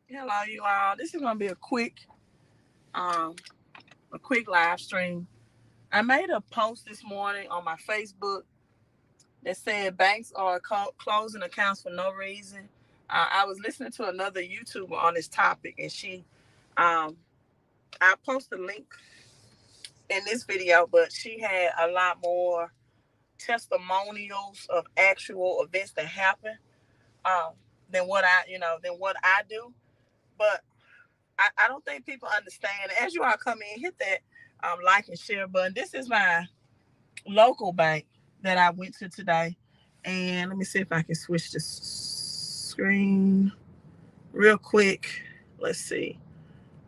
Hello, you all. This is gonna be um, a quick live stream. I made a post this morning on my Facebook that said banks are closing accounts for no reason. I was listening to another YouTuber on this topic, and um, I posted a link in this video, but she had a lot more testimonials of actual events that happened um, than what I do. But I don't think people understand. As you all come in, hit that like and share button. This is my local bank that I went to today. And let me see if I can switch the screen real quick. Let's see.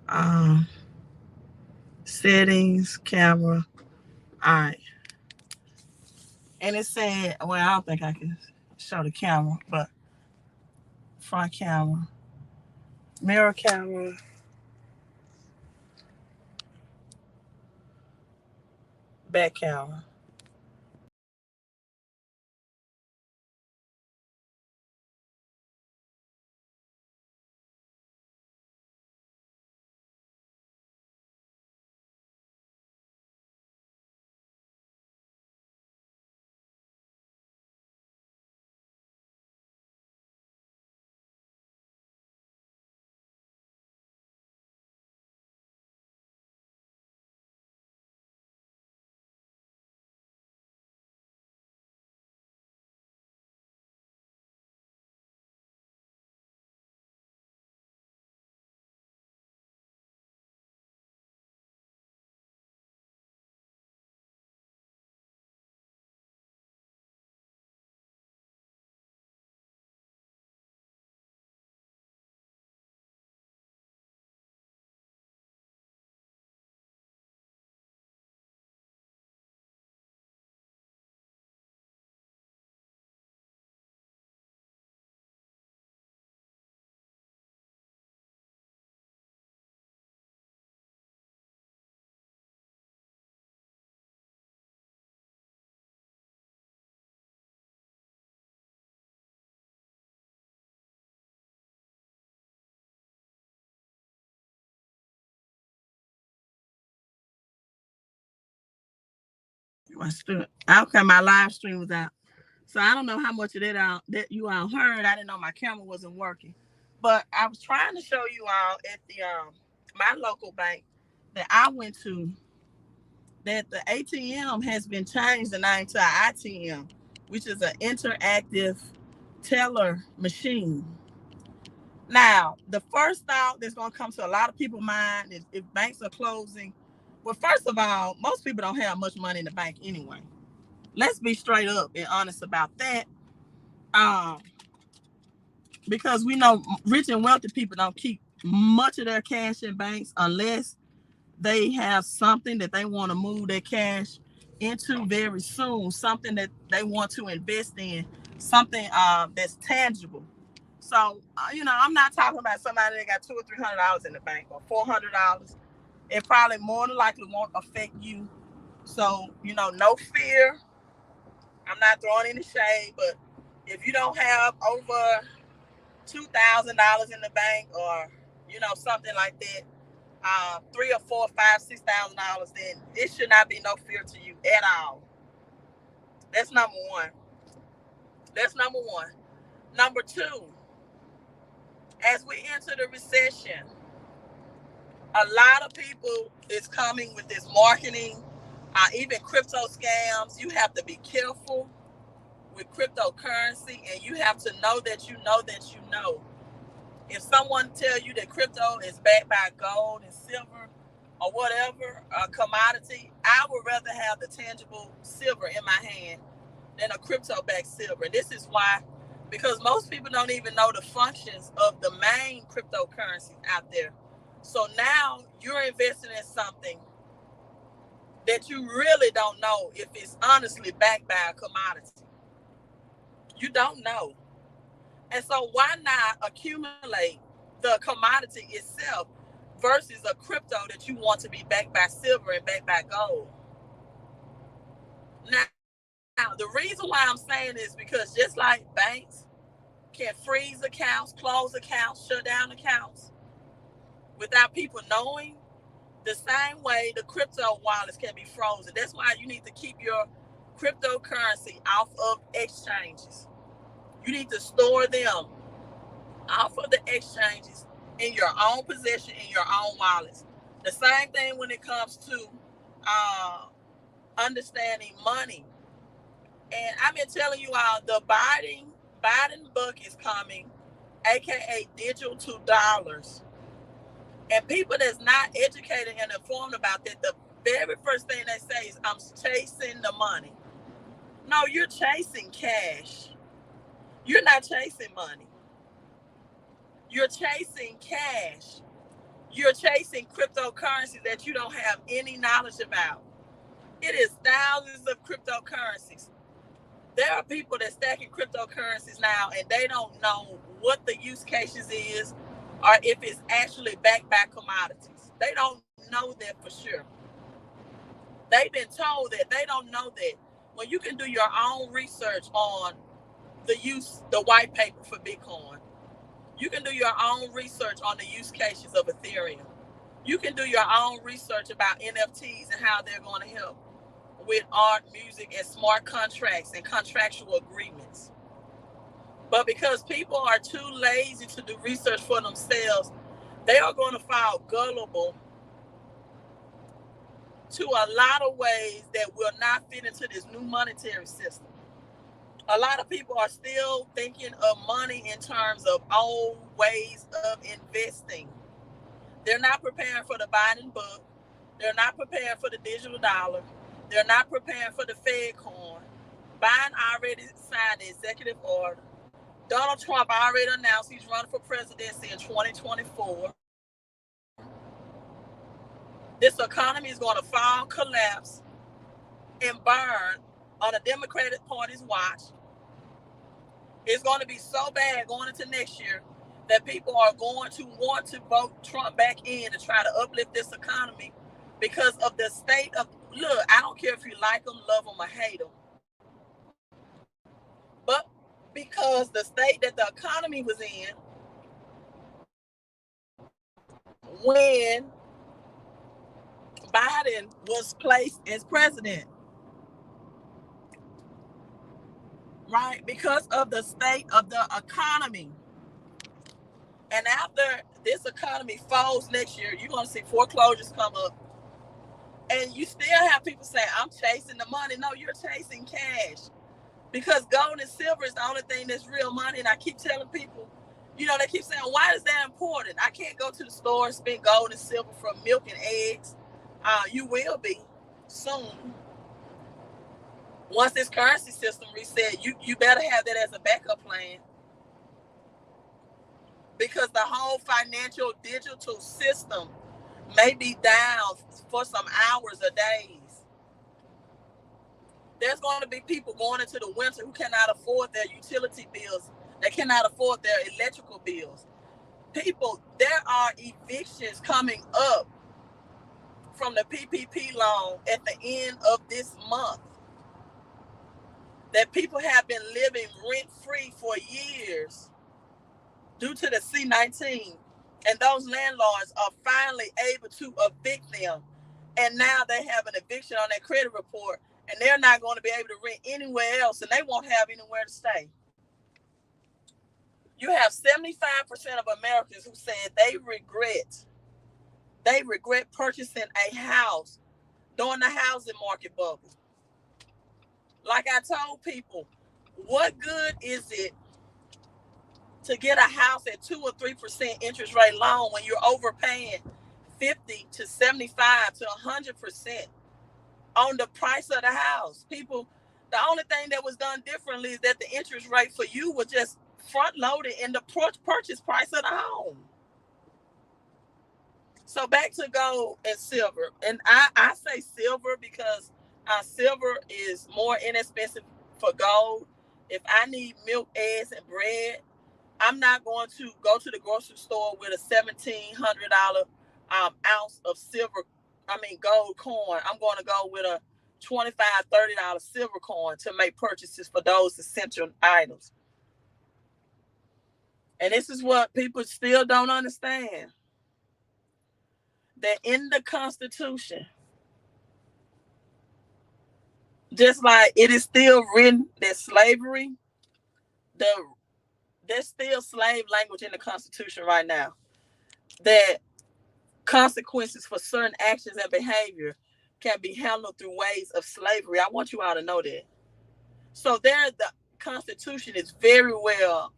Um, Settings, camera. All right. And it said, well, I don't think I can show the camera, but front camera, mirror camera, back camera. Okay, my live stream was out. So I don't know how much of that you all heard. I didn't know my camera wasn't working. But I was trying to show you all at the my local bank that I went to that the ATM has been changed the name to an ITM, which is an interactive teller machine. Now, the first thought that's going to come to a lot of people's mind is if banks are closing. Well, first of all, most people don't have much money in the bank anyway. Let's be straight up and honest about that. Um, because we know rich and wealthy people don't keep much of their cash in banks unless they have something that they want to move their cash into very soon, something that they want to invest in, something that's tangible. So, I'm not talking about somebody that got $200 or $300 in the bank or $400. It probably more than likely won't affect you. So, no fear. I'm not throwing any shade, but if you don't have over $2,000 in the bank or something like that, 3 or 4, 5, $6,000, then it should not be no fear to you at all. That's number one. That's number one. Number two, as we enter the recession, a lot of people is coming with this marketing, even crypto scams. You have to be careful with cryptocurrency, and you have to know that you know that you know. If someone tell you that crypto is backed by gold and silver or whatever commodity, I would rather have the tangible silver in my hand than a crypto-backed silver. And this is why, because most people don't even know the functions of the main cryptocurrencies out there. So now you're investing in something that you really don't know if it's honestly backed by a commodity. You don't know. And so why not accumulate the commodity itself versus a crypto that you want to be backed by silver and backed by gold? Now, the reason why I'm saying this is because just like banks, can freeze accounts, close accounts, shut down accounts without people knowing. The same way the crypto wallets can be frozen. That's why you need to keep your cryptocurrency off of exchanges. You need to store them off of the exchanges in your own possession, in your own wallets. The same thing when it comes to uh, understanding money. And I've been telling you all, the Biden book is coming, aka Digital to Dollars. And people that's not educated and informed about that, the very first thing they say is, I'm chasing the money. No, you're chasing cash. You're not chasing money. You're chasing cash. You're chasing cryptocurrencies that you don't have any knowledge about. It is thousands of cryptocurrencies. There are people that stacking cryptocurrencies now and they don't know what the use cases is or if it's actually backed by commodities. They don't know that for sure. They've been told that. They don't know that. When you can do your own research on the white paper for Bitcoin. You can do your own research on the use cases of Ethereum. You can do your own research about NFTs and how they're going to help with art, music, and smart contracts and contractual agreements. But because people are too lazy to do research for themselves, they are going to fall gullible to a lot of ways that will not fit into this new monetary system. A lot of people are still thinking of money in terms of old ways of investing. They're not preparing for the Biden book. They're not preparing for the digital dollar. They're not preparing for the Fed coin. Biden already signed the executive order. Donald Trump already announced he's running for presidency in 2024. This economy is going to fall, collapse, and burn on the Democratic Party's watch. It's going to be so bad going into next year that people are going to want to vote Trump back in to try to uplift this economy because of the state of, look, I don't care if you like them, love them, or hate them. But because the state that the economy was in when Biden was placed as president, right? Because of the state of the economy. And after this economy falls next year, you're going to see foreclosures come up. And you still have people say, I'm chasing the money. No, you're chasing cash. Because gold and silver is the only thing that's real money. And I keep telling people, you know, they keep saying, why is that important? I can't go to the store and spend gold and silver for milk and eggs. You will be soon. Once this currency system reset, you better have that as a backup plan. Because the whole financial digital system may be down for some hours or days. There's going to be people going into the winter who cannot afford their utility bills. They cannot afford their electrical bills. People, there are evictions coming up from the PPP loan at the end of this month that people have been living rent-free for years due to the C-19. And those landlords are finally able to evict them. And now they have an eviction on their credit report, and they're not going to be able to rent anywhere else, and they won't have anywhere to stay. You have 75% of Americans who said they regret purchasing a house during the housing market bubble. Like I told people, what good is it to get a house at 2 or 3% interest rate loan when you're overpaying 50 to 75 to 100% on the price of the house? People, the only thing that was done differently is that the interest rate for you was just front loaded in the purchase price of the home. So back to gold and silver. And I say silver because silver is more inexpensive for gold. If I need milk, eggs, and bread, I'm not going to go to the grocery store with a $1,700 ounce of gold coin. I'm going to go with a $25, $30 silver coin to make purchases for those essential items. And this is what people still don't understand. That in the Constitution, just like it is still written that slavery, the there's still slave language in the Constitution right now. That consequences for certain actions and behavior can be handled through ways of slavery. I want you all to know that. So the Constitution is very well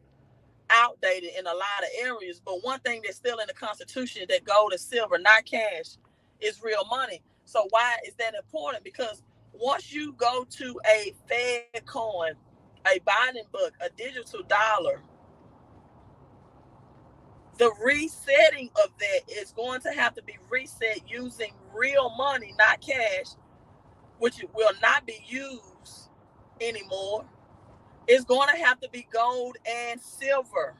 outdated in a lot of areas, but one thing that's still in the Constitution that gold and silver, not cash, is real money. So why is that important? Because once you go to a Fed coin, a Biden book, a digital dollar, the resetting of that is going to have to be reset using real money, not cash, which will not be used anymore. It's going to have to be gold and silver.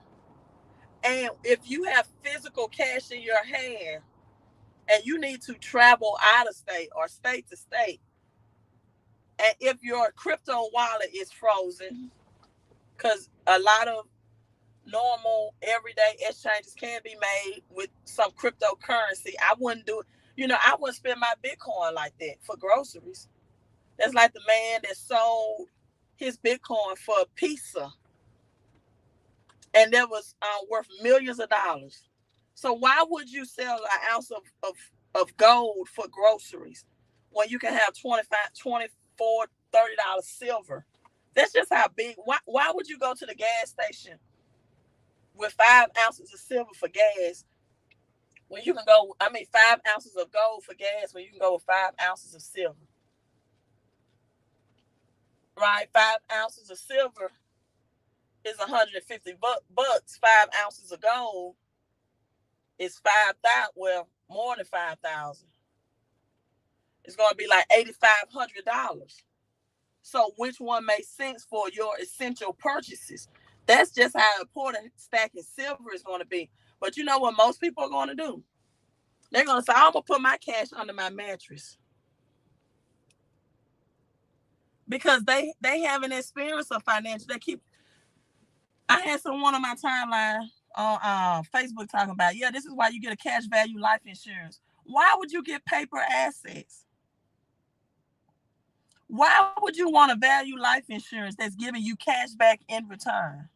And if you have physical cash in your hand and you need to travel out of state or state to state, and if your crypto wallet is frozen, because a lot of normal everyday exchanges can be made with some cryptocurrency, I wouldn't do it. I wouldn't spend my Bitcoin like that for groceries. That's like the man that sold his Bitcoin for a pizza, and that was worth millions of dollars. So why would you sell an ounce of gold for groceries when you can have 25, 24, $30 silver? That's just how big. Why would you go to the gas station with 5 ounces of silver for gas when you can go, 5 ounces of gold for gas when you can go with 5 ounces of silver? Right? 5 ounces of silver is 150 bucks. 5 ounces of gold is 5,000. Well, more than 5,000. It's going to be like $8,500. So which one makes sense for your essential purchases? That's just how important stacking silver is going to be. But you know what most people are going to do? They're going to say, I'm going to put my cash under my mattress. Because they have an experience of financial. I had someone on my timeline on Facebook talking about, this is why you get a cash value life insurance. Why would you get paper assets? Why would you want a value life insurance that's giving you cash back in return?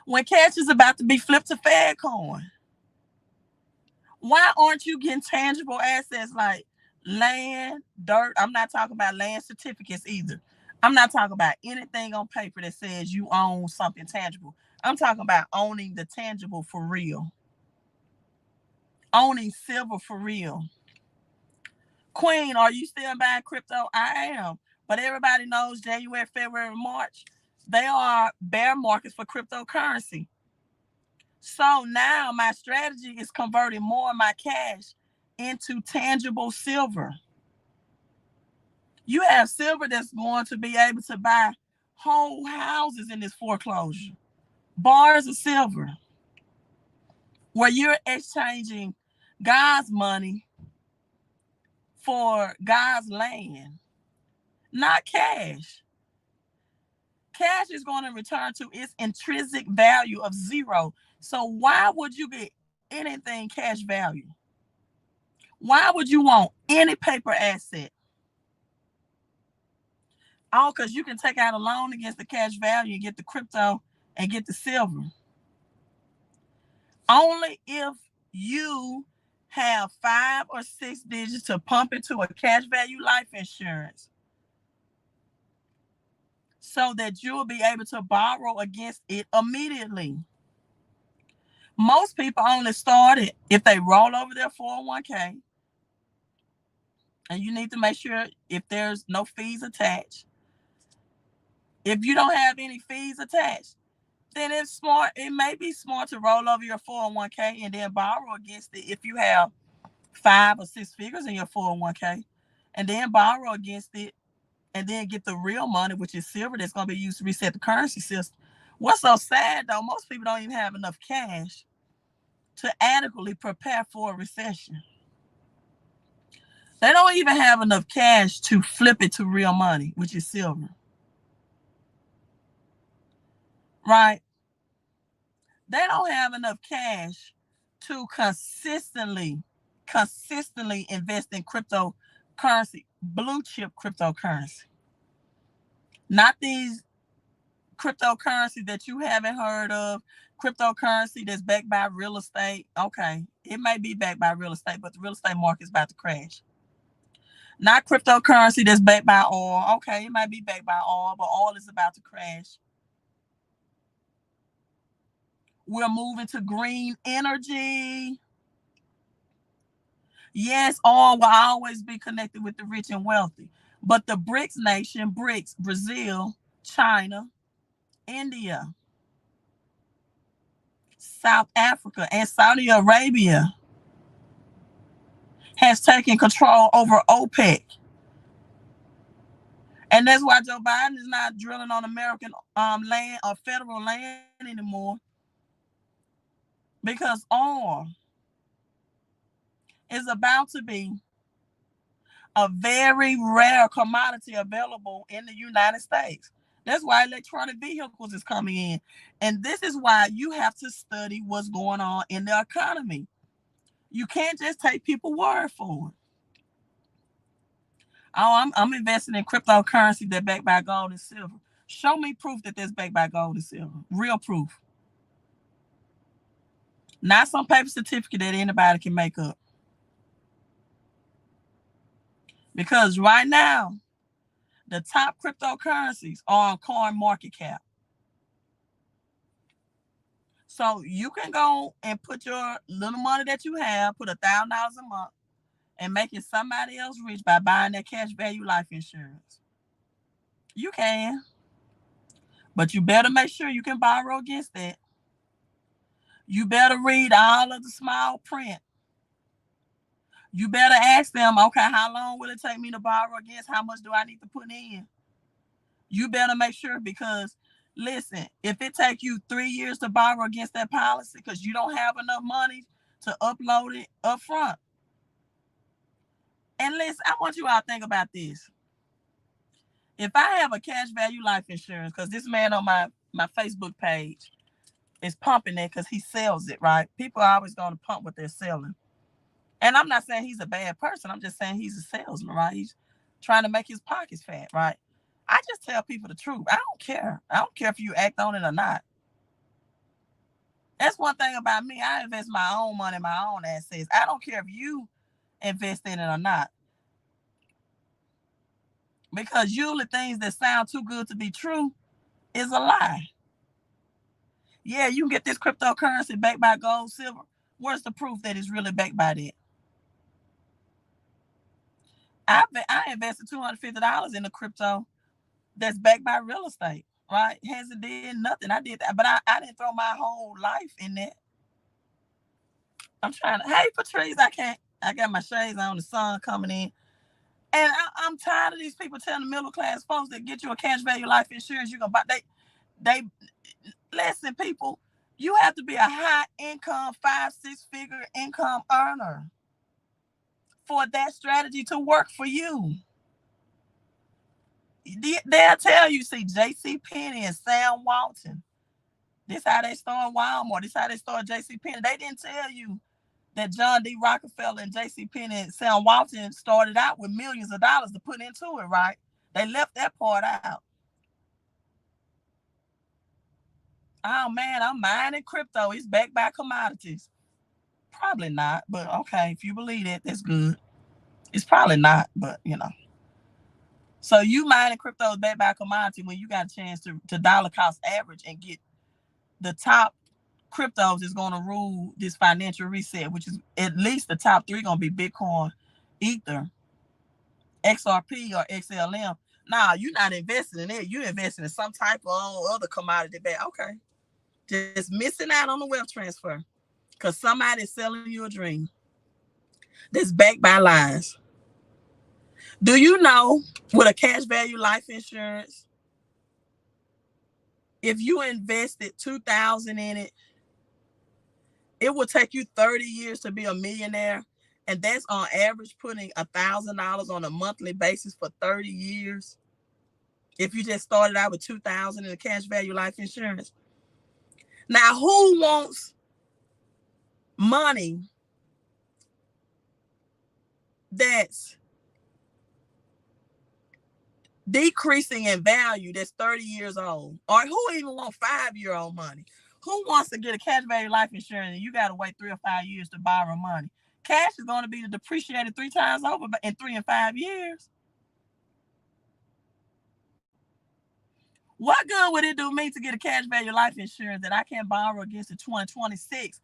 When cash is about to be flipped to Fed coin. Why aren't you getting tangible assets like land, dirt? I'm not talking about land certificates either. I'm not talking about anything on paper that says you own something tangible. I'm talking about owning the tangible for real. Owning silver for real. Queen, are you still buying crypto? I am. But everybody knows January, February, March, they are bear markets for cryptocurrency. So now my strategy is converting more of my cash into tangible silver. You have silver that's going to be able to buy whole houses in this foreclosure. Bars of silver. Where you're exchanging God's money for God's land. Not cash. Cash is going to return to its intrinsic value of zero. So why would you get anything cash value? Why would you want any paper asset? Oh, because you can take out a loan against the cash value and get the crypto and get the silver. Only if you have 5 or 6 digits to pump into a cash value life insurance so that you will be able to borrow against it immediately. Most people only start it if they roll over their 401k, and you need to make sure if there's no fees attached. If you don't have any fees attached, then it's smart. It may be smart to roll over your 401k and then borrow against it if you have 5 or 6 figures in your 401k, and then borrow against it and then get the real money, which is silver, that's going to be used to reset the currency system. What's so sad, though, most people don't even have enough cash to adequately prepare for a recession. They don't even have enough cash to flip it to real money, which is silver. right? They don't have enough cash to consistently invest in cryptocurrency, blue chip cryptocurrency. Not these cryptocurrency that you haven't heard of, cryptocurrency that's backed by real estate. Okay, it may be backed by real estate, but the real estate market is about to crash. Not cryptocurrency that's backed by oil. Okay, it might be backed by oil, but oil is about to crash. We're moving to green energy. Yes, oil will always be connected with the rich and wealthy. But the BRICS nation, BRICS, Brazil, China, India, South Africa, and Saudi Arabia has taken control over OPEC. And that's why Joe Biden is not drilling on American land or federal land anymore. Because oil is about to be a very rare commodity available in the United States. That's why electronic vehicles is coming in. And this is why you have to study what's going on in the economy. You can't just take people's word for it. Oh, I'm investing in cryptocurrency that's backed by gold and silver. Show me proof that that's backed by gold and silver. Real proof. Not some paper certificate that anybody can make up. Because right now, the top cryptocurrencies are on coin market cap. So you can go and put your little money that you have, put $1,000 a month, and making somebody else rich by buying their cash value life insurance. You can. But you better make sure you can borrow against that. You better read all of the small print. You better ask them, okay, how long will it take me to borrow against? How much do I need to put in? You better make sure, because listen, if it takes you 3 years to borrow against that policy because you don't have enough money to upload it up front. And listen, I want you all to think about this. If I have a cash value life insurance, because this man on my Facebook page is pumping it because he sells it, right? People are always going to pump what they're selling. And I'm not saying he's a bad person. I'm just saying he's a salesman, right? He's trying to make his pockets fat, right? I just tell people the truth. I don't care. I don't care if you act on it or not. That's one thing about me. I invest my own money, my own assets. I don't care if you invest in it or not. Because usually things that sound too good to be true is a lie. Yeah, you can get this cryptocurrency backed by gold, silver. Where's the proof that it's really backed by that? I invested $250 in a crypto that's backed by real estate, right? Hasn't did nothing. I did that, but I didn't throw my whole life in that. I'm trying to, hey, Patrice, I got my shades on, the sun coming in. And I'm tired of these people telling the middle class folks that get you a cash value life insurance, you're going to buy. They listen, people, you have to be a high income, 5-6 figure income earner for that strategy to work for you. They'll tell you, see, J.C. Penney and Sam Walton. This how they start Walmart. This how they start J.C. Penney. They didn't tell you that John D. Rockefeller and J.C. Penney and Sam Walton started out with millions of dollars to put into it, right? They left that part out. Oh, man, I'm mining crypto. It's backed by commodities. Probably not, but okay, if you believe that, that's good. It's probably not, but you know. So you mining crypto is backed by commodity when you got a chance to dollar cost average and get the top cryptos is going to rule this financial reset, which is at least the top 3 going to be Bitcoin, Ether, XRP, or XLM. Nah, you're not investing in it. You're investing in some type of other commodity back. Okay. Just missing out on the wealth transfer because somebody's selling you a dream that's backed by lies. Do you know, with a cash value life insurance, if you invested $2,000 in it, it will take you 30 years to be a millionaire. And that's on average putting $1,000 on a monthly basis for 30 years. If you just started out with $2,000 in a cash value life insurance. Now, who wants money that's decreasing in value that's 30 years old? Or who even want 5-year-old money? Who wants to get a cash value life insurance and you got to wait 3 or 5 years to borrow money? Cash is going to be depreciated 3 times over in 3 and 5 years. What good would it do me to get a cash value life insurance that I can't borrow against in 2026?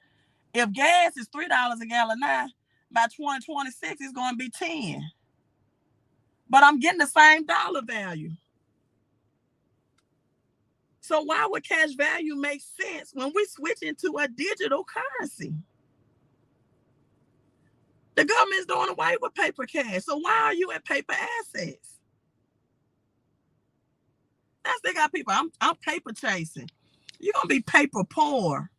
If gas is $3 a gallon now, by 2026 it's going to be 10. But I'm getting the same dollar value. So why would cash value make sense when we switch into a digital currency? The government's doing away with paper cash. So why are you in paper assets? They got people. I'm paper chasing. You're gonna be paper poor.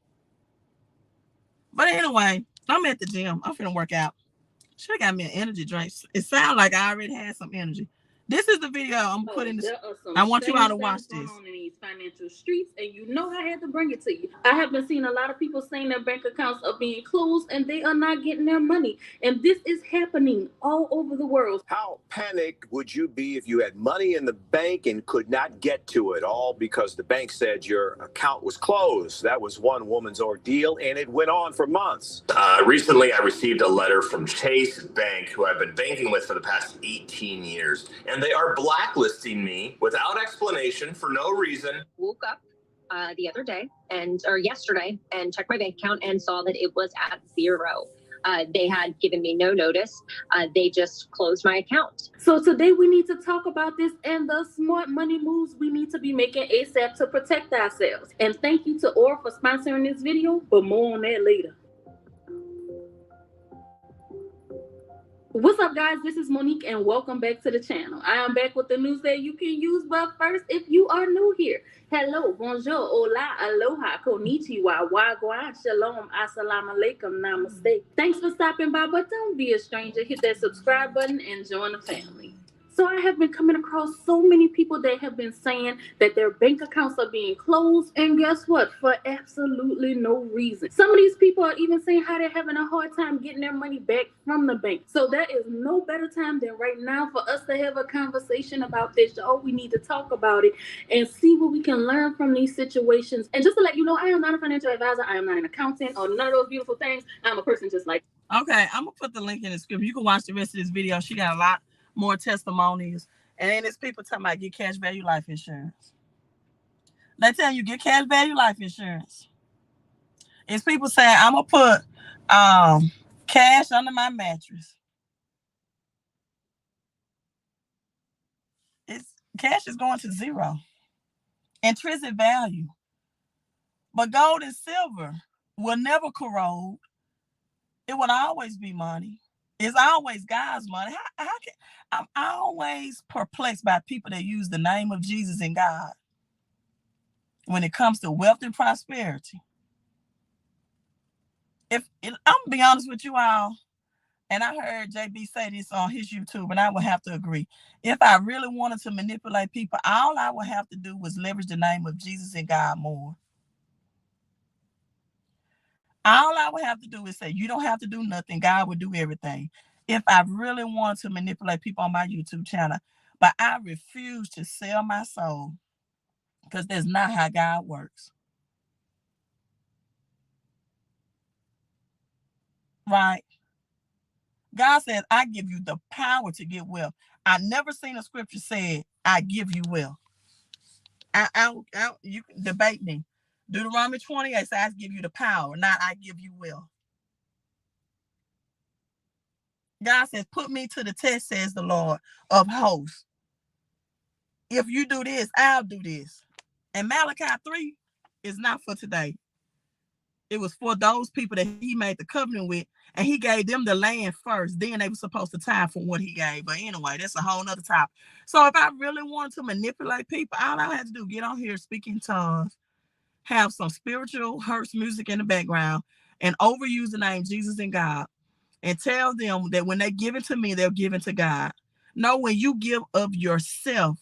But anyway, I'm at the gym. I'm finna work out. Should have got me an energy drink. It sounds like I already had some energy. This is the video I'm putting this. I want you all to watch this. On in these financial streets, and you know I had to bring it to you. I have been seeing a lot of people saying their bank accounts are being closed and they are not getting their money. And this is happening all over the world. How panicked would you be if you had money in the bank and could not get to it, all because the bank said your account was closed? That was one woman's ordeal, and it went on for months. Recently, I received a letter from Chase Bank, who I've been banking with for the past 18 years. And they are blacklisting me without explanation for no reason. Woke up the other day or yesterday and checked my bank account and saw that it was at zero. They had given me no notice. They just closed my account. So today we need to talk about this and the smart money moves we need to be making ASAP to protect ourselves. And thank you to Aura for sponsoring this video, but more on that later. What's up, guys? This is Monique and welcome back to the channel. I am back with the news that you can use, but first, if you are new here, hello, bonjour, hola, aloha, konnichiwa, wagwan, shalom, assalamu alaikum, namaste. Thanks for stopping by, but don't be a stranger. Hit that subscribe button and join the family. So I have been coming across so many people that have been saying that their bank accounts are being closed, and guess what? For absolutely no reason. Some of these people are even saying how they're having a hard time getting their money back from the bank. So there is no better time than right now for us to have a conversation about this. Oh, we need to talk about it and see what we can learn from these situations. And just to let you know, I am not a financial advisor. I am not an accountant or none of those beautiful things. I'm a person just like. Okay, I'm gonna put the link in the description. You can watch the rest of this video. She got a lot more testimonies, and then there's people talking about get cash value life insurance. They tell you get cash value life insurance. It's people saying I'm gonna put cash under my mattress. Cash is going to zero, intrinsic value. But gold and silver will never corrode. It will always be money. It's always God's money. I'm always perplexed by people that use the name of Jesus and God when it comes to wealth and prosperity. I'm gonna be honest with you all, and I heard JB say this on his YouTube, and I would have to agree. If I really wanted to manipulate people, all I would have to do was leverage the name of Jesus and God more. All I would have to do is say, you don't have to do nothing. God will do everything. If I really wanted to manipulate people on my YouTube channel, but I refuse to sell my soul because that's not how God works. Right? God says, I give you the power to get wealth. I never seen a scripture said, I give you wealth. You can debate me. Deuteronomy 28 says, I give you the power, not I give you wealth. God says, put me to the test, says the Lord of hosts. If you do this, I'll do this. And Malachi 3 is not for today. It was for those people that he made the covenant with, and he gave them the land first. Then they were supposed to tithe for what he gave. But anyway, that's a whole nother topic. So if I really wanted to manipulate people, all I had to do, get on here, speak in tongues, have some spiritual hearse music in the background, and overuse the name Jesus and God, and tell them that when they give it to me, they're giving to God. No, when you give of yourself,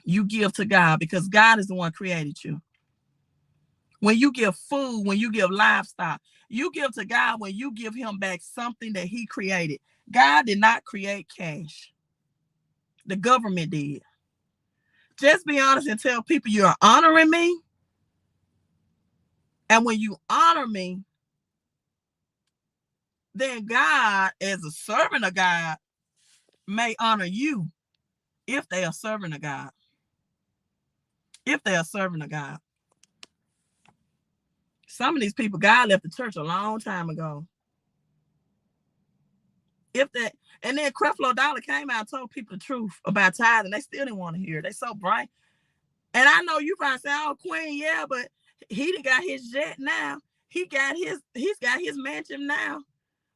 you give to God, because God is the one created you. When you give food, when you give livestock, you give to God when you give him back something that he created. God did not create cash. The government did. Just be honest and tell people you're honoring me. And when you honor me, then God, as a servant of God, may honor you if they are serving of God. If they are serving of God. Some of these people, God left the church a long time ago. If that, and then Creflo Dollar came out and told people the truth about tithing. They still didn't want to hear it. They so bright. And I know you probably say, "Oh, Queen, yeah, but he done got his jet now. He's got his mansion now."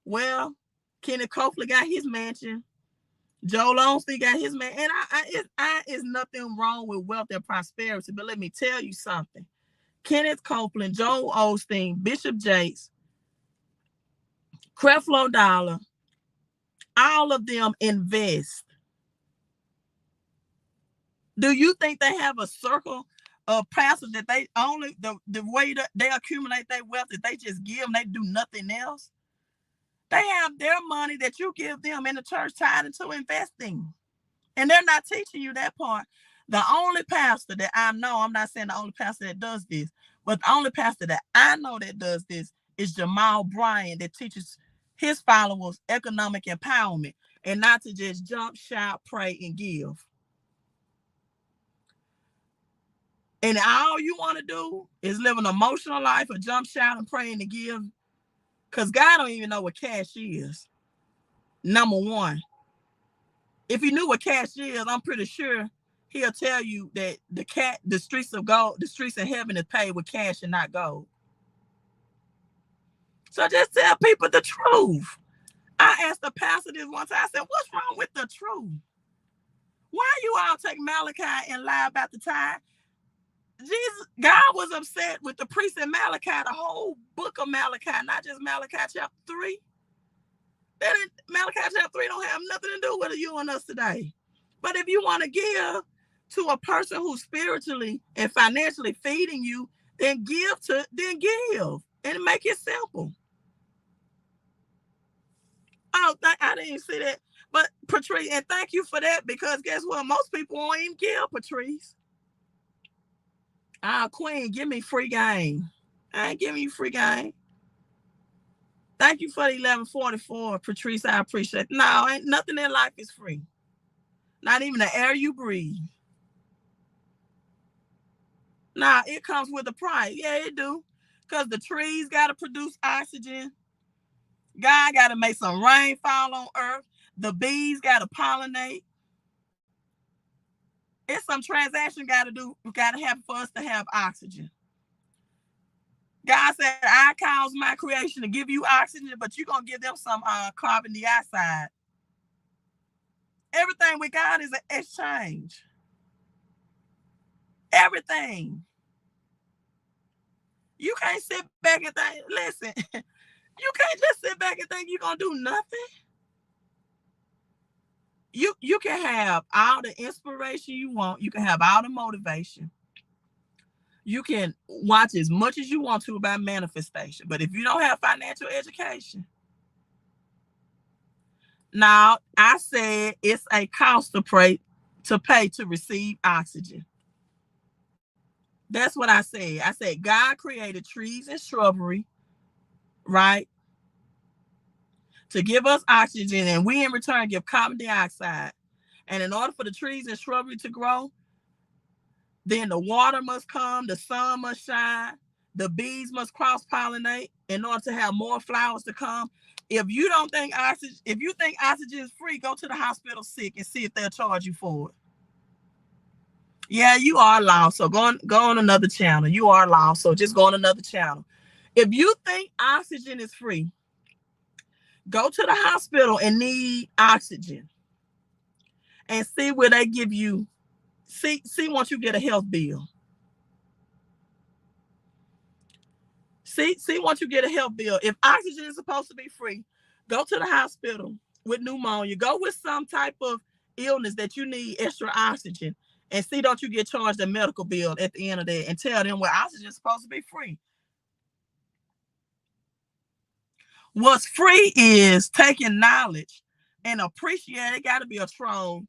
Well, Kenneth Copeland got his mansion. Joel Osteen got his man. And it's nothing wrong with wealth and prosperity. But let me tell you something. Kenneth Copeland, Joel Osteen, Bishop Jakes, Creflo Dollar, all of them invest. Do you think they have a circle of pastors that they only, the way that they accumulate their wealth, that they just give and they do nothing else? They have their money that you give them in the church tied into investing. And they're not teaching you that part. The only pastor that I know, I'm not saying the only pastor that does this, but the only pastor that I know that does this is Jamal Bryant, that teaches his followers economic empowerment and not to just jump, shout, pray, and give. And all you want to do is live an emotional life or jump, shout, and pray and give. Because God don't even know what cash is. Number one. If he knew what cash is, I'm pretty sure he'll tell you that the streets of gold, the streets of heaven is paid with cash and not gold. So just tell people the truth. I asked the pastor this one time, I said, "What's wrong with the truth? Why you all take Malachi and lie about the tithe?" God was upset with the priest in Malachi, the whole book of Malachi, not just Malachi chapter 3. Malachi chapter 3 don't have nothing to do with you and us today. But if you want to give to a person who's spiritually and financially feeding you, then give and make it simple. Oh, I didn't see that. But Patrice, and thank you for that, because guess what? Most people won't even give, Patrice. Queen, give me free game. I ain't giving you free game. Thank you for the 1144, Patrice. I appreciate it. No, ain't nothing in life is free. Not even the air you breathe. Now, it comes with a price. Yeah, it do. Because the trees got to produce oxygen. God got to make some rain fall on earth. The bees got to pollinate. It's some transaction got to happen for us to have oxygen. God said, "I cause my creation to give you oxygen, but you're going to give them some carbon dioxide." Everything with God is an exchange. Everything. You can't sit back and think, listen, you can't just sit back and think you're going to do nothing. You can have all the inspiration you want. You can have all the motivation. You can watch as much as you want to about manifestation. But if you don't have financial education, now I said it's a cost to pay to receive oxygen. That's what I said. I said God created trees and shrubbery, right, to give us oxygen, and we in return give carbon dioxide. And in order for the trees and shrubbery to grow, then the water must come, the sun must shine, the bees must cross-pollinate in order to have more flowers to come. If you think oxygen is free, go to the hospital sick and see if they'll charge you for it. Yeah, you are lost. So go on another channel. You are lost. So just go on another channel. If you think oxygen is free, go to the hospital and need oxygen and see where they give you. See once you get a health bill. See once you get a health bill. If oxygen is supposed to be free, go to the hospital with pneumonia. Go with some type of illness that you need extra oxygen And see, don't you get charged a medical bill at the end of that, and tell them, well, oxygen is supposed to be free. What's free is taking knowledge and appreciate. It got to be a troll.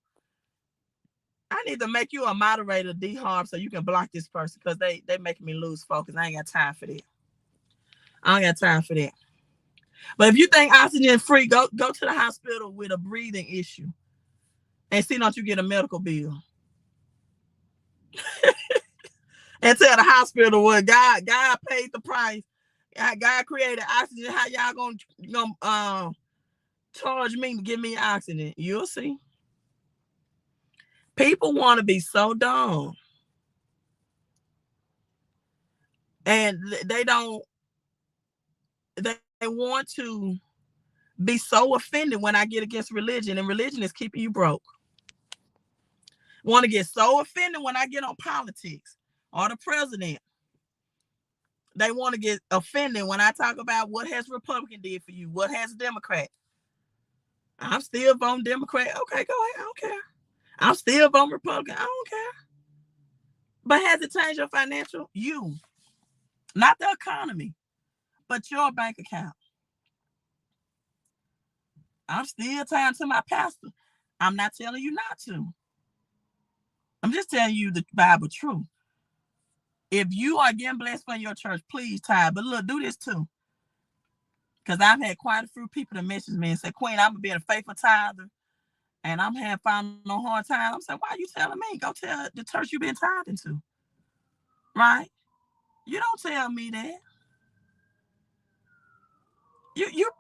I need to make you a moderator, D-Harp, so you can block this person, because they making me lose focus. I ain't got time for that. I don't got time for that. But if you think oxygen is free, go to the hospital with a breathing issue and see, don't you get a medical bill. And tell the hospital what God paid the price. God created oxygen. How y'all gonna charge me to give me oxygen? You'll see. People want to be so dumb, and they want to be so offended when I get against religion, and religion is keeping you broke. Want to get so offended when I get on politics or the president. They want to get offended when I talk about what has Republican did for you, what has Democrat. I'm still voting Democrat. Okay, go ahead. I don't care. I'm still voting Republican. I don't care. But has it changed your financial? You. Not the economy, but your bank account. I'm still tied to my pastor. I'm not telling you not to. I'm just telling you the Bible truth. If you are getting blessed from your church, please tithe. But look, do this too. Because I've had quite a few people that message me and say, Queen, I'm being a faithful tither, and I'm finding no hard time. I'm saying, why are you telling me? Go tell the church you've been tithing to. Right? You don't tell me that. You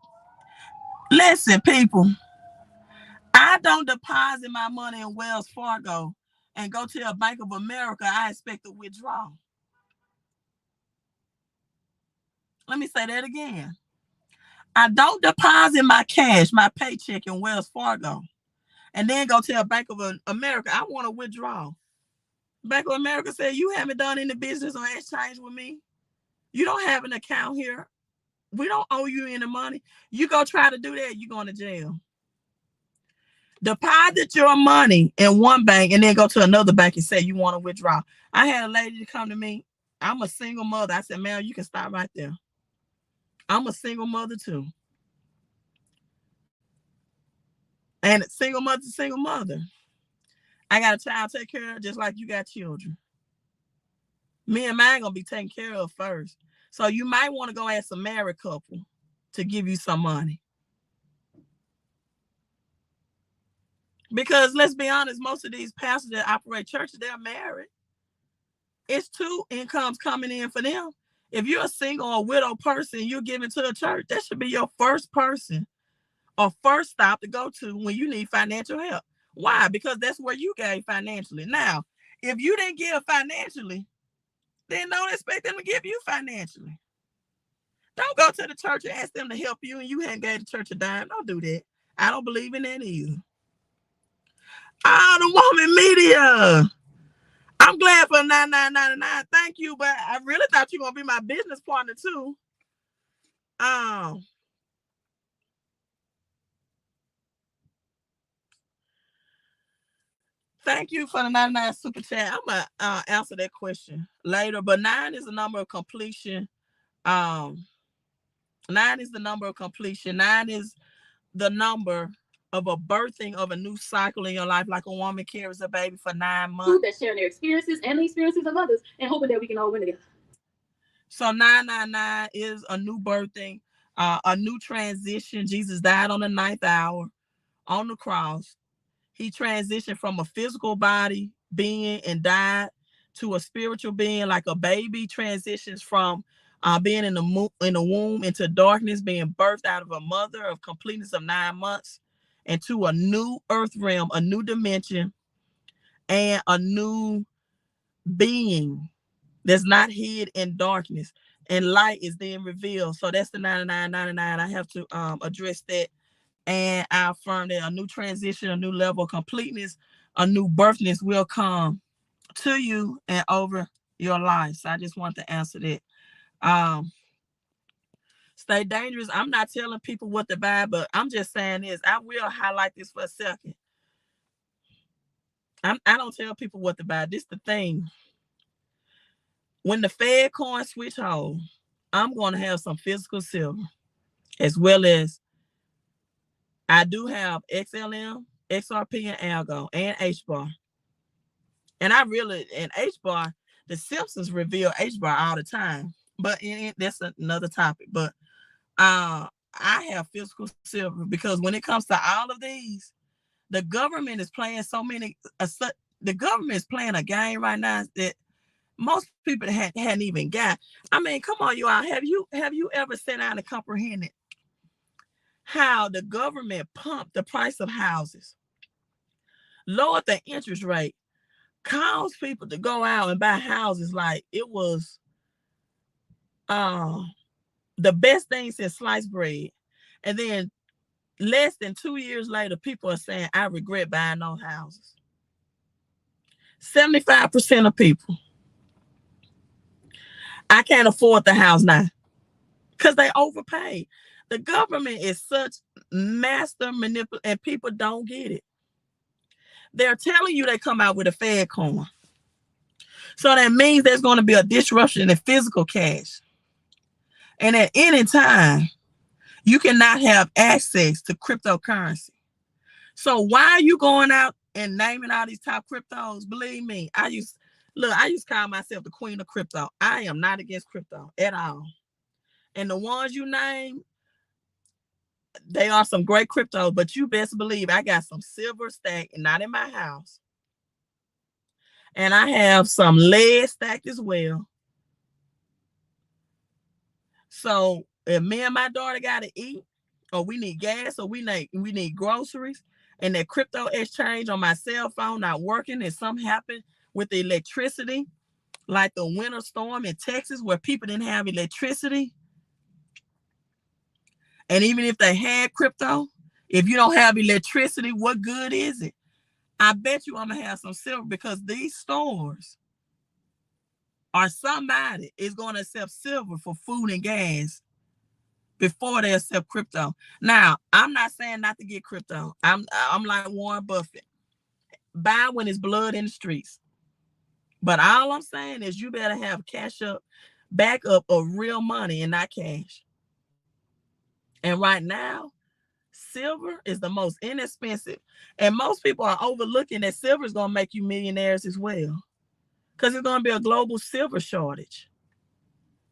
listen, people. I don't deposit my money in Wells Fargo and go to a Bank of America. I expect a withdrawal. Let me say that again. I don't deposit my cash, my paycheck in Wells Fargo, and then go to a Bank of America. I want to withdraw. Bank of America said, you haven't done any business or exchange with me. You don't have an account here. We don't owe you any money. You go try to do that, you're going to jail. Deposit your money in one bank and then go to another bank and say you want to withdraw. I had a lady to come to me. I'm a single mother. I said, ma'am, you can stop right there. I'm a single mother too. And single mother's a single mother. I got a child to take care of just like you got children. Me and mine gonna be taken care of first. So you might want to go ask a married couple to give you some money. Because let's be honest, most of these pastors that operate churches, they're married. It's two incomes coming in for them. If you're a single or widow person, you're giving to a church, that should be your first person or first stop to go to when you need financial help. Why? Because that's where you gave financially. Now, if you didn't give financially, then don't expect them to give you financially. Don't go to the church and ask them to help you and you hadn't gave the church a dime. Don't do that. I don't believe in that either. The woman media. I'm glad for $99.99. Thank you, but I really thought you were gonna be my business partner too. Thank you for the 99 super chat. I'm gonna answer that question later. But 9 is the number of completion. 9 is the number of completion. 9 is the number of a birthing of a new cycle in your life, like a woman carries a baby for 9 months. That sharing their experiences and the experiences of others, and hoping that we can all win together. So 999 is a new birthing, a new transition. Jesus died on the 9th hour on the cross. He transitioned from a physical body being and died to a spiritual being, like a baby transitions from being in the womb into darkness, being birthed out of a mother of completeness of 9 months, into a new earth realm, a new dimension, and a new being that's not hid in darkness, and light is then revealed. So that's the 99.99. I have to address that, and I affirm that a new transition, a new level of completeness, a new birthness will come to you and over your life. So I just want to answer that. Stay dangerous. I'm not telling people what to buy, but I'm just saying this. I will highlight this for a second. I don't tell people what to buy. This the thing. When the Fed coin switch home, I'm going to have some physical silver, as well as I do have XLM, XRP, and Algo, and H-bar. And H-bar, the Simpsons reveal H-bar all the time. But that's another topic. But I have physical silver because when it comes to all of these, the government is playing the government is playing a game right now that most people hadn't even got. I mean, come on, you all. Have you ever sat down and comprehended how the government pumped the price of houses, lowered the interest rate, caused people to go out and buy houses like it was the best thing since sliced bread, and then less than 2 years later, people are saying, "I regret buying those houses." 75% of people, I can't afford the house now because they overpaid. The government is such master manipulator, and people don't get it. They're telling you they come out with a Fed coin. So that means there's going to be a disruption in physical cash. And at any time, you cannot have access to cryptocurrency. So why are you going out and naming all these top cryptos? Believe me, I used to call myself the queen of crypto. I am not against crypto at all. And the ones you name, they are some great cryptos, but you best believe I got some silver stacked and not in my house. And I have some lead stacked as well. So if me and my daughter got to eat, or we need gas, or we need groceries, and that crypto exchange on my cell phone not working, and something happened with the electricity, like the winter storm in Texas where people didn't have electricity. And even if they had crypto, if you don't have electricity, what good is it? I bet you I'm going to have some silver because these stores or somebody is going to accept silver for food and gas before they accept crypto. Now, I'm not saying not to get crypto. I'm like Warren Buffett. Buy when it's blood in the streets. But all I'm saying is you better have backup of real money and not cash. And right now, silver is the most inexpensive. And most people are overlooking that silver is going to make you millionaires as well. Because it's going to be a global silver shortage.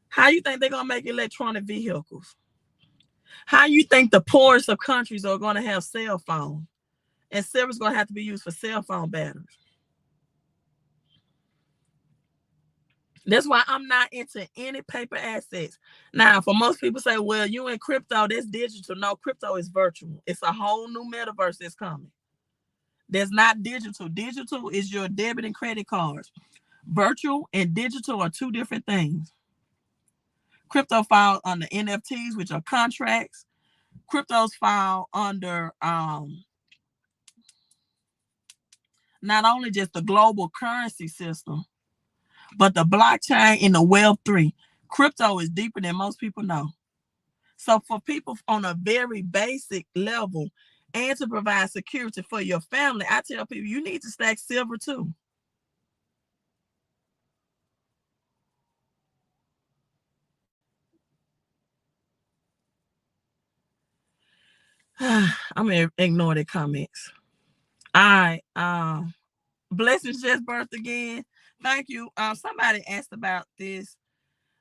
How you think they're going to make electronic vehicles? How you think the poorest of countries are going to have cell phones? And silver is going to have to be used for cell phone batteries. That's why I'm not into any paper assets. Now, for most people say, well, you in crypto, that's digital. No, crypto is virtual. It's a whole new metaverse that's coming. That's not digital. Digital is your debit and credit cards. Virtual and digital are two different things. Crypto falls under NFTs, which are contracts. Cryptos fall under not only just the global currency system, but the blockchain in the Web3. Crypto is deeper than most people know. So for people on a very basic level and to provide security for your family, I tell people you need to stack silver too. I'm going to ignore the comments. All right. Blessings just birthed again. Thank you. Somebody asked about this.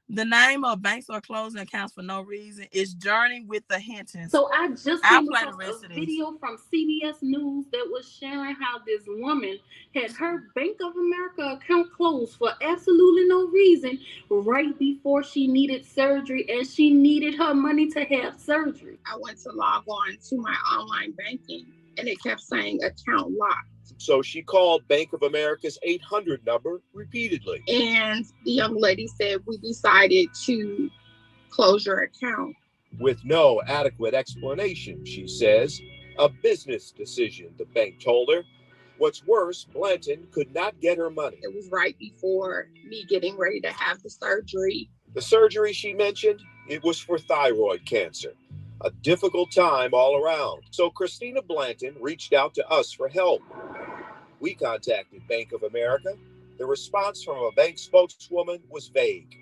The name of banks are closing accounts for no reason. It's Journey with the Hintons. So I just came across a video from CBS News that was sharing how this woman had her Bank of America account closed for absolutely no reason right before she needed surgery, and she needed her money to have surgery. I went to log on to my online banking and it kept saying account locked. So she called Bank of America's 800 number repeatedly. And the young lady said, we decided to close your account. With no adequate explanation, she says. A business decision, the bank told her. What's worse, Blanton could not get her money. It was right before me getting ready to have the surgery. The surgery she mentioned, it was for thyroid cancer. A difficult time all around. So Christina Blanton reached out to us for help. We contacted Bank of America. The response from a bank spokeswoman was vague.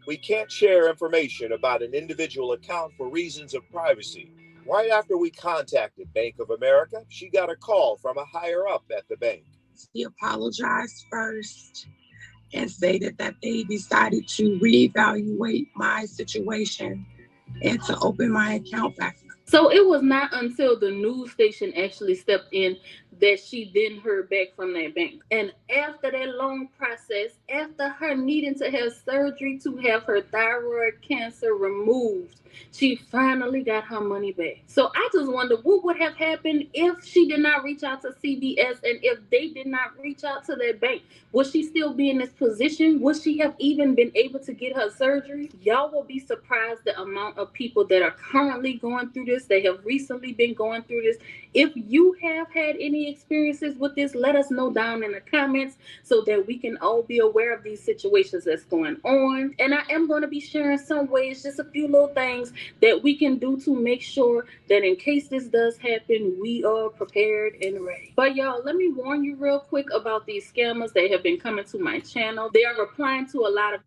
We can't share information about an individual account for reasons of privacy. Right after we contacted Bank of America, she got a call from a higher up at the bank. She apologized first and stated that they decided to reevaluate my situation and to open my account back. So it was not until the news station actually stepped in that she then heard back from that bank. And after that long process, after her needing to have surgery to have her thyroid cancer removed, she finally got her money back. So I just wonder what would have happened if she did not reach out to CBS and if they did not reach out to that bank. Would she still be in this position? Would she have even been able to get her surgery? Y'all will be surprised the amount of people that are currently going through this. They have recently been going through this. If you have had any experiences with this, let us know down in the comments so that we can all be aware of these situations that's going on. And I am going to be sharing some ways, just a few little things that we can do to make sure that in case this does happen, we are prepared and ready. But y'all, let me warn you real quick about these scammers that have been coming to my channel. They are replying to a lot of...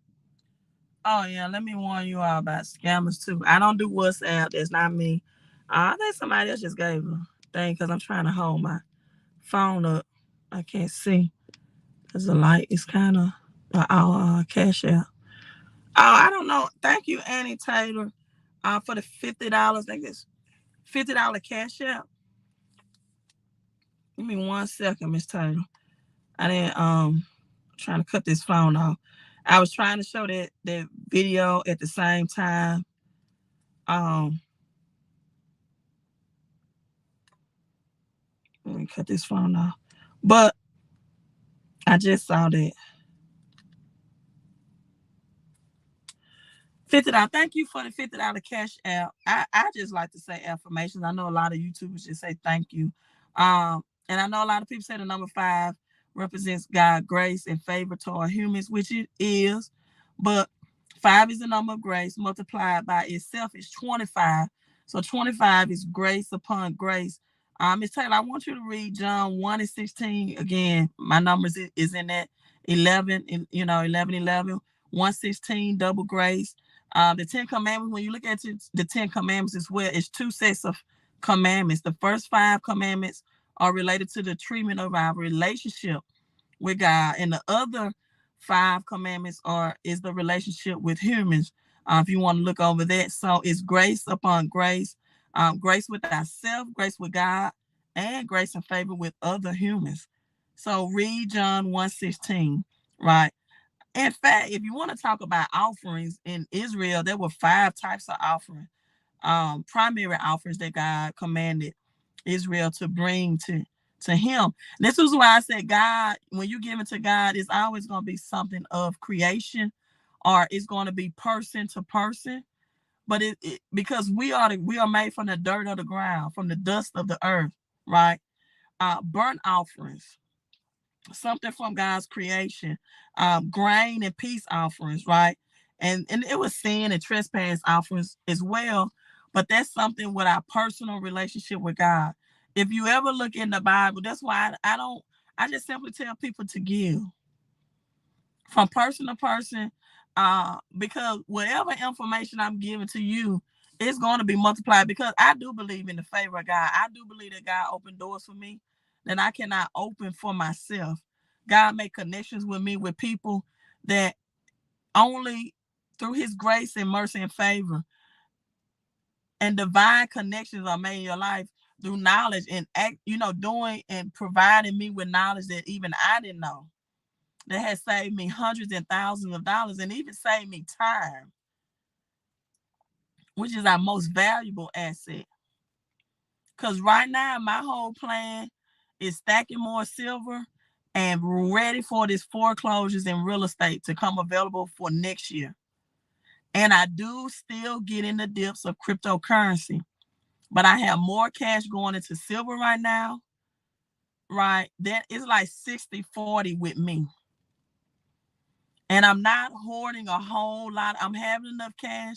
Oh yeah, let me warn you all about scammers too. I don't do WhatsApp. That's not me. I think somebody else just gave a thing because I'm trying to hold my phone up. I can't see because the light is kind of our cash out. Oh, I don't know. Thank you, Annie Taylor, for the $50. I think it's $50 cash out. Give me 1 second, Miss Taylor. I didn't trying to cut this phone off. I was trying to show that video at the same time. Let me cut this phone off. But I just saw that. $50. Thank you for the $50 cash out. I just like to say affirmations. I know a lot of YouTubers just say thank you. And I know a lot of people say the number 5 represents God, grace, and favor toward humans, which it is. But 5 is the number of grace multiplied by itself is 25. So 25 is grace upon grace. Ms. Taylor, I want you to read John 1:16 again. My numbers is in that 11, 11, 1:16, double grace. The 10 commandments, when you look at the 10 commandments as well, it's 2 sets of commandments. The first 5 commandments are related to the treatment of our relationship with God, and the other 5 commandments is the relationship with humans. If you want to look over that, so it's grace upon grace, grace with ourselves, grace with God, and grace and favor with other humans. So read John 1:16, right? In fact, if you want to talk about offerings in Israel, there were 5 types of offering, primary offerings that God commanded Israel to bring to him. This is why I said God, when you give it to God, it's always going to be something of creation, or it's going to be person to person. But because we are made from the dirt of the ground, from the dust of the earth, right? Burnt offerings, something from God's creation, grain and peace offerings, right? And it was sin and trespass offerings as well. But that's something with our personal relationship with God. If you ever look in the Bible, that's why I just simply tell people to give from person to person, because whatever information I'm giving to you, it's going to be multiplied, because I do believe in the favor of God. I do believe that God opened doors for me that I cannot open for myself. God made connections with me with people that only through his grace and mercy and favor and divine connections are made in your life through knowledge and doing and providing me with knowledge that even I didn't know, that has saved me hundreds and thousands of dollars and even saved me time, which is our most valuable asset. Because right now, my whole plan is stacking more silver and ready for this foreclosures in real estate to come available for next year. And I do still get in the dips of cryptocurrency, but I have more cash going into silver right now, right? That is like 60-40 with me. And I'm not hoarding a whole lot. I'm having enough cash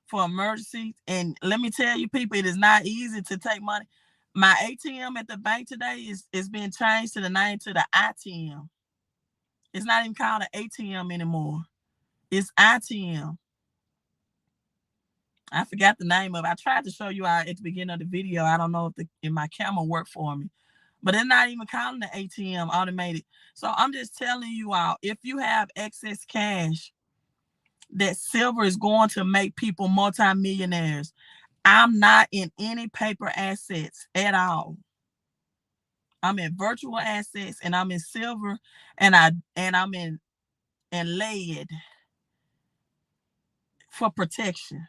for emergencies. And let me tell you, people, it is not easy to take money. My ATM at the bank today is being changed to the name to the ITM. It's not even called an ATM anymore. It's ITM. I forgot the name of it. I tried to show you at the beginning of the video. I don't know if my camera worked for me. But they're not even calling the ATM automated. So I'm just telling you all, if you have excess cash, that silver is going to make people multimillionaires. I'm not in any paper assets at all. I'm in virtual assets, and I'm in silver, and I'm in lead for protection.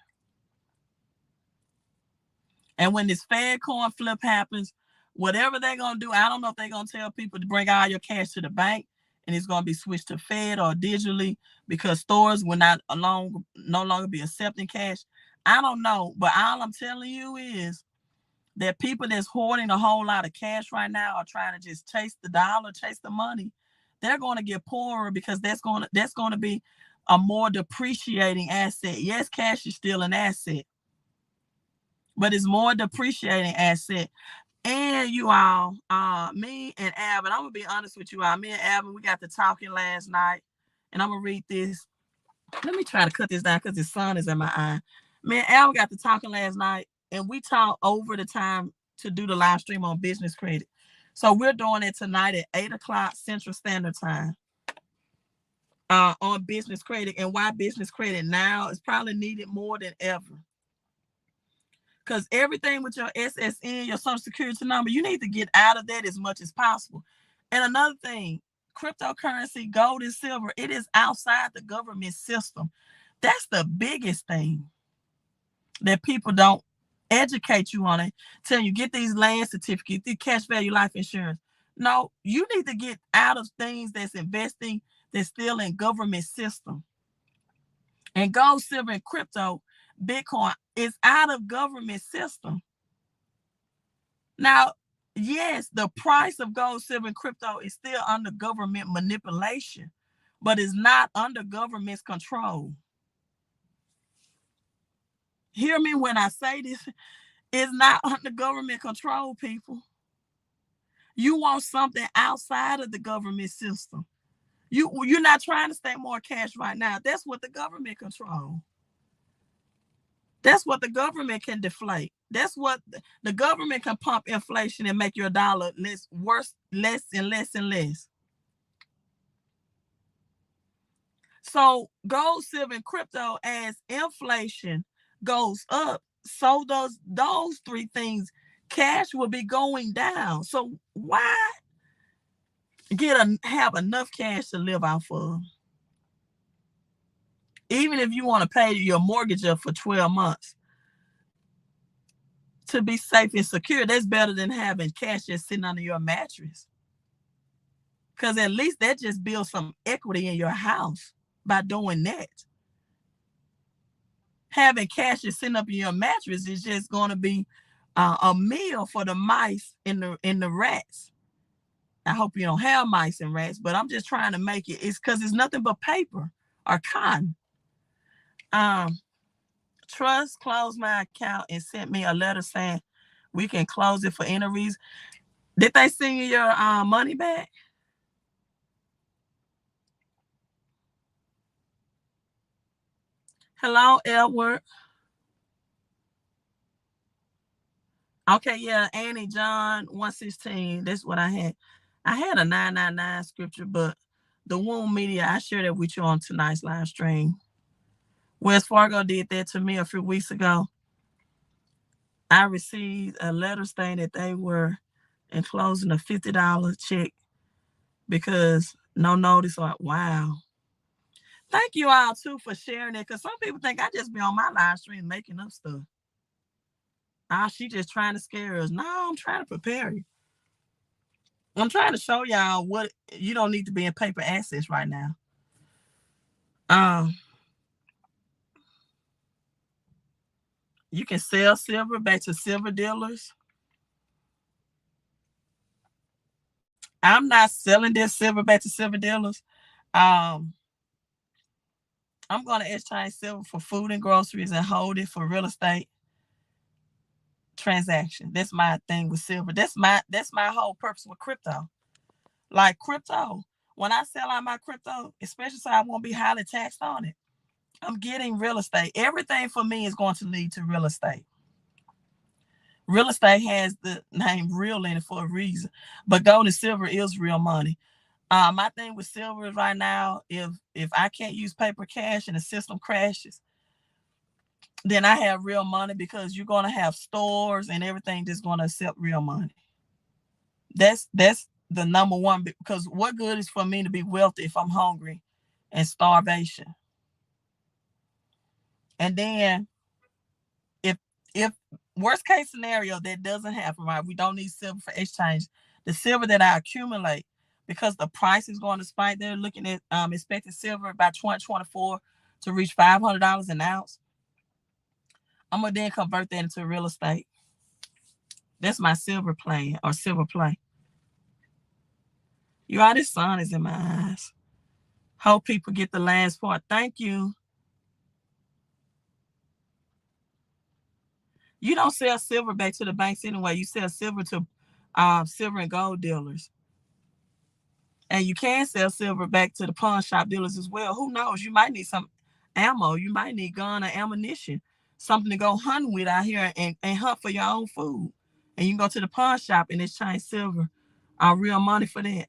And when this Fed coin flip happens, whatever they're going to do, I don't know if they're going to tell people to bring all your cash to the bank and it's going to be switched to Fed or digitally because stores will no longer be accepting cash. I don't know. But all I'm telling you is that people that's hoarding a whole lot of cash right now are trying to just chase the dollar, chase the money. They're going to get poorer because that's going to be a more depreciating asset. Yes, cash is still an asset, but it's more depreciating asset. And you all, me and Alvin, I'm gonna be honest with you all. Me and Alvin, we got to talking last night, and I'm gonna read this. Let me try to cut this down because the sun is in my eye. Me and Alvin got to talking last night, and we talked over the time to do the live stream on business credit. So we're doing it tonight at 8:00 Central Standard Time. On business credit, and why business credit now is probably needed more than ever. Because everything with your SSN, your social security number, you need to get out of that as much as possible. And another thing, cryptocurrency, gold and silver, it is outside the government system. That's the biggest thing that people don't educate you on. It. Tell you, get these land certificates, the cash value life insurance. No, you need to get out of things that's investing that's still in government system. And gold, silver, and crypto, Bitcoin is out of government system. Now, yes, the price of gold, silver, and crypto is still under government manipulation, but it's not under government's control. Hear me when I say this. It's not under government control, people. You want something outside of the government system. You're not trying to stay more cash right now. That's what the government controls. That's what the government can deflate. That's what the government can pump inflation and make your dollar less and less. So gold, silver, and crypto, as inflation goes up, so those three things, cash will be going down. So why have enough cash to live off of? Even if you want to pay your mortgage up for 12 months. To be safe and secure, that's better than having cash just sitting under your mattress. Because at least that just builds some equity in your house by doing that. Having cash just sitting up in your mattress is just going to be a meal for the mice and the rats. I hope you don't have mice and rats, but I'm just trying to make it. It's because it's nothing but paper or cotton. Trust closed my account and sent me a letter saying we can close it for any reason. Did they send you your money back? Hello, Edward. Okay, yeah, Annie John 1:16. That's what I had. I had a 999 scripture, but the Womb Media, I shared it with you on tonight's live stream. Wells Fargo did that to me a few weeks ago. I received a letter saying that they were enclosing a $50 check because no notice. Or wow. Thank you all too for sharing it, because some people think I just be on my live stream making up stuff. She just trying to scare us. No, I'm trying to prepare you. I'm trying to show y'all what you don't need to be in paper assets right now. You can sell silver back to silver dealers. I'm not selling this silver back to silver dealers. I'm going to exchange silver for food and groceries and hold it for real estate. transaction. That's my thing with silver. That's my whole purpose with crypto. Like crypto, when I sell out my crypto, especially so I won't be highly taxed on it, I'm getting real estate. Everything for me is going to lead to real estate. Real estate has the name real in it for a reason, but gold and silver is real money. My thing with silver is right now, if I can't use paper cash and the system crashes, then I have real money, because you're going to have stores and everything that's going to accept real money. That's the number one, because what good is for me to be wealthy if I'm hungry and starvation? And then if worst case scenario that doesn't happen, right? We don't need silver for exchange. The silver that I accumulate, because the price is going to spike, they're looking at expecting silver by 2024 to reach $500 an ounce. I'm gonna then convert that into real estate. That's my silver plan or silver play. You all, this sun is in my eyes. Hope people get the last part. Thank you. You don't sell silver back to the banks anyway. You sell silver to silver and gold dealers. And you can sell silver back to the pawn shop dealers as well. Who knows? You might need some ammo. You might need gun or ammunition. Something to go hunting with out here and hunt for your own food. And you can go to the pawn shop and exchange silver, real money for that.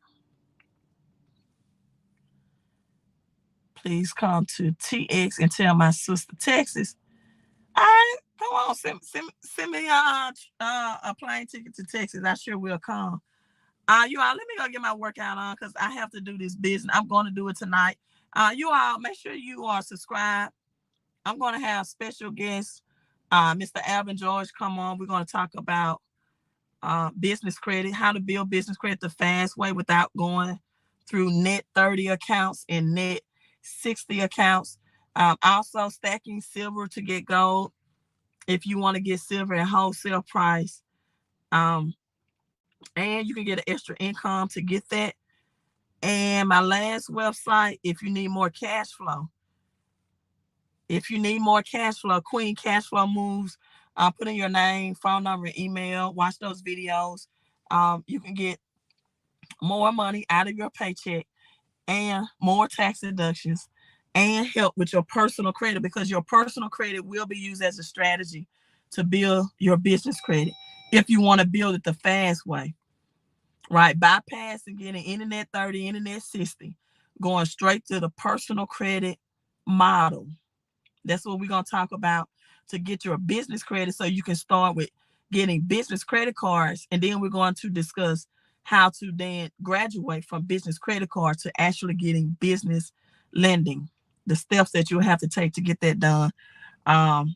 Please come to TX and tell my sister Texas. All right, come on, send me a plane ticket to Texas. I sure will come. You all, let me go get my workout on, because I have to do this business. I'm going to do it tonight. You all, make sure you are subscribed. I'm going to have special guests, Mr. Alvin George, come on. We're going to talk about business credit, how to build business credit the fast way without going through net 30 accounts and net 60 accounts. Also stacking silver to get gold. If you want to get silver at wholesale price, and you can get an extra income to get that. And my last website, if you need more cash flow. If you need more cash flow, Queen Cash Flow Moves, put in your name, phone number, and email. Watch those videos. You can get more money out of your paycheck and more tax deductions and help with your personal credit, because your personal credit will be used as a strategy to build your business credit if you want to build it the fast way, right? Bypassing getting internet 30, internet 60, going straight to the personal credit model. That's what we're going to talk about to get your business credit, so you can start with getting business credit cards. And then we're going to discuss how to then graduate from business credit cards to actually getting business lending, the steps that you'll have to take to get that done. And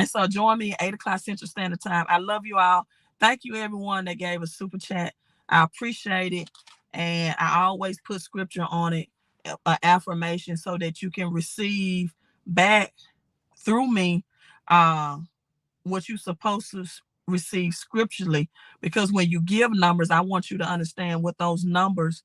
so join me at 8 o'clock Central Standard Time. I love you all. Thank you, everyone that gave a super chat. I appreciate it. And I always put scripture on it, affirmation, so that you can receive back through me what you're supposed to receive scripturally. Because when you give numbers, I want you to understand what those numbers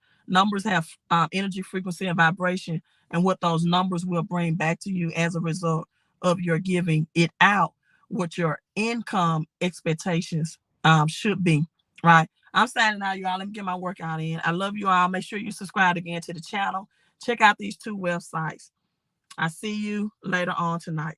have energy, frequency, and vibration, and what those numbers will bring back to you as a result of your giving it out, what your income expectations should be, right? I'm signing out, y'all. Let me get my workout in. I love you all. Make sure you subscribe again to the channel. Check out these 2 websites. I see you later on tonight.